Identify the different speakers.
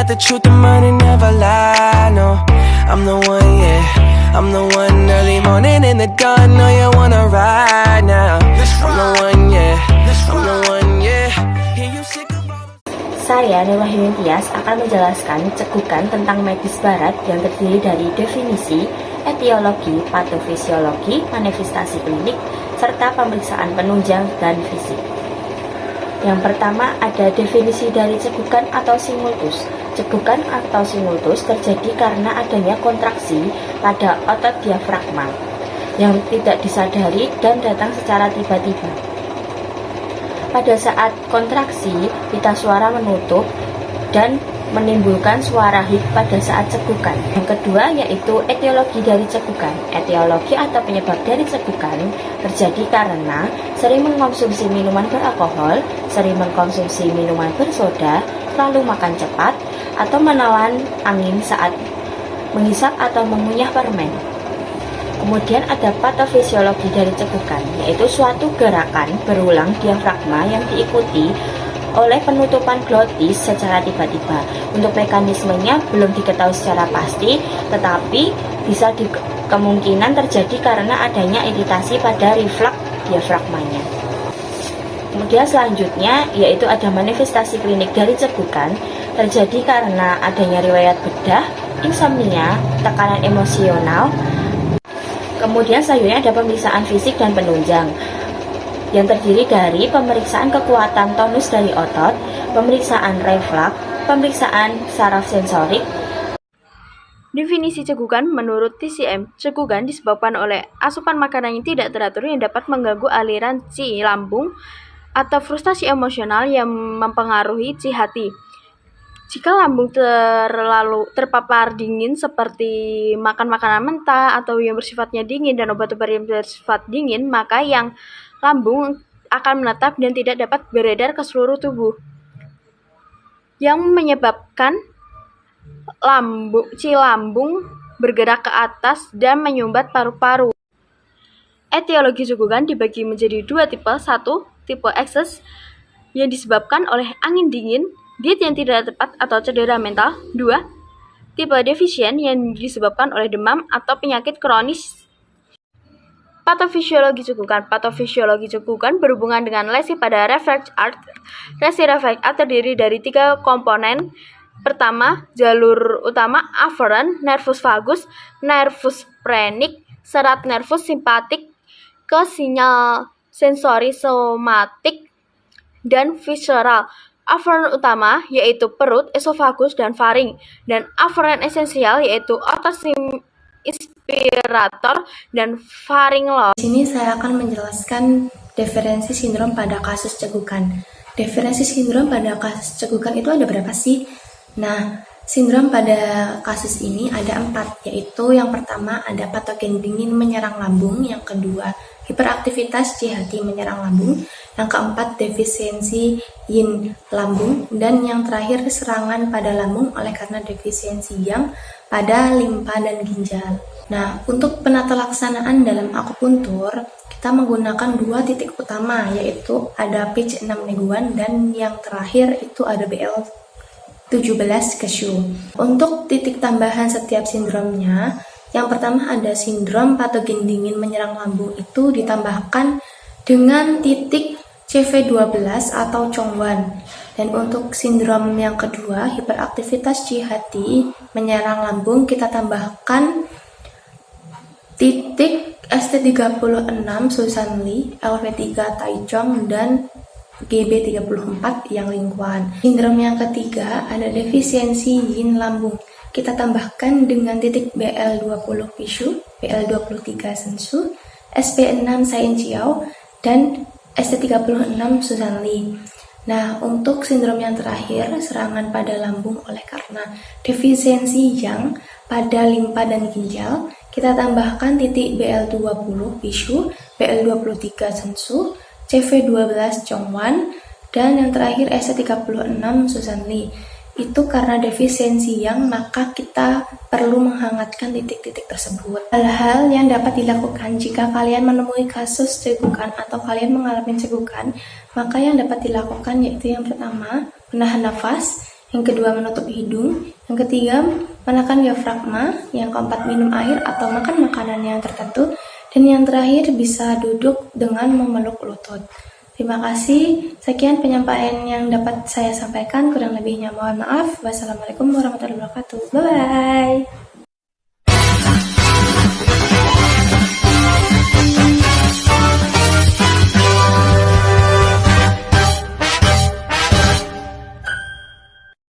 Speaker 1: got the truth, the money never lie, no. I'm the one, yeah. I'm the one early morning in the dawn. Know you wanna ride now. I'm the one, yeah. I'm the one, yeah. Hear you sick of all the...
Speaker 2: Saya, Dewa Tias, akan menjelaskan cekukan tentang medis barat yang terdiri dari definisi, etiologi, patofisiologi, manifestasi klinik, serta pemeriksaan penunjang dan fisik. Yang pertama ada definisi dari cekukan atau simultus. Cekukan atau simultus terjadi karena adanya kontraksi pada otot diafragma yang tidak disadari dan datang secara tiba-tiba. Pada saat kontraksi, pita suara menutup dan menimbulkan suara hik pada saat cekukan. Yang kedua yaitu etiologi dari cekukan. Etiologi atau penyebab dari cekukan terjadi karena sering mengkonsumsi minuman beralkohol, sering mengkonsumsi minuman bersoda, terlalu makan cepat, atau menelan angin saat menghisap atau mengunyah permen. Kemudian ada patofisiologi dari cekukan, yaitu suatu gerakan berulang diafragma yang diikuti oleh penutupan glotis secara tiba-tiba. Untuk mekanismenya belum diketahui secara pasti, tetapi bisa kemungkinan terjadi karena adanya iritasi pada refleks diafragmanya. Kemudian selanjutnya yaitu ada manifestasi klinik dari cekukan, terjadi karena adanya riwayat bedah, insomnia, tekanan emosional. Kemudian selanjutnya ada pemeriksaan fisik dan penunjang yang terdiri dari pemeriksaan kekuatan tonus dari otot, pemeriksaan refleks, pemeriksaan saraf sensorik.
Speaker 3: Definisi cekukan menurut TCM, cekukan disebabkan oleh asupan makanan yang tidak teratur yang dapat mengganggu aliran ci lambung atau frustasi emosional yang mempengaruhi ci hati. Jika lambung terlalu terpapar dingin seperti makan makanan mentah atau yang bersifatnya dingin dan obat-obat yang bersifat dingin, maka yang lambung akan menetap dan tidak dapat beredar ke seluruh tubuh, yang menyebabkan ci lambung bergerak ke atas dan menyumbat paru-paru. Etiologi cekukan dibagi menjadi dua tipe. Satu, tipe ekses yang disebabkan oleh angin dingin, diet yang tidak tepat atau cedera mental. 2. Tipe defisien yang disebabkan oleh demam atau penyakit kronis. Patofisiologi cekukan. Patofisiologi cekukan berhubungan dengan lesi pada refleks art. Lesi refleks art terdiri dari 3 komponen. Pertama, jalur utama afferent nervus vagus, nervus phrenic, serat nervus simpatik ke sinyal sensori somatik dan visceral. Afferent utama yaitu perut, esofagus, dan faring, dan afferent esensial yaitu otot inspirator dan faring lobe.
Speaker 4: Di sini saya akan menjelaskan diferensi sindrom pada kasus cekukan. Diferensi sindrom pada kasus cekukan itu ada berapa sih? Nah, sindrom pada kasus ini ada 4, yaitu yang pertama ada patogen dingin menyerang lambung, yang kedua hiperaktivitas ci hati menyerang lambung, yang keempat defisiensi yin lambung, dan yang terakhir serangan pada lambung oleh karena defisiensi yang pada limpa dan ginjal. Nah, untuk penata laksanaan dalam akupuntur, kita menggunakan 2 titik utama, yaitu ada pitch 6 neguan dan yang terakhir itu ada BL 17 Cashew. Untuk titik tambahan setiap sindromnya, yang pertama ada sindrom patogen dingin menyerang lambung, itu ditambahkan dengan titik CV12 atau Chongwan. Dan untuk sindrom yang kedua, hiperaktivitas ci hati menyerang lambung, kita tambahkan titik ST36 Susan Lee, LV3 Taichung, dan GB34 yang lingkuan. Sindrom yang ketiga ada defisiensi yin lambung. Kita tambahkan dengan titik BL20 Pishu, BL23 Sensu, SP6 Sain Chiao, dan ST36 Susan Lee. Nah, untuk sindrom yang terakhir, serangan pada lambung oleh karena defisiensi yang pada limpa dan ginjal, kita tambahkan titik BL20 Pishu, BL23 Sensu, CV12 Chongwan, dan yang terakhir ST36 Susan Lee. Itu karena defisiensi yang, maka kita perlu menghangatkan titik-titik tersebut. Hal-hal yang dapat dilakukan jika kalian menemui kasus cekukan atau kalian mengalami cekukan, maka yang dapat dilakukan yaitu yang pertama, menahan nafas, yang kedua menutup hidung, yang ketiga menekan diafragma, yang keempat minum air atau makan makanan yang tertentu, dan yang terakhir bisa duduk dengan memeluk lutut. Terima kasih, sekian penyampaian yang dapat saya sampaikan, kurang lebihnya mohon maaf. Wassalamualaikum warahmatullahi wabarakatuh. Bye-bye.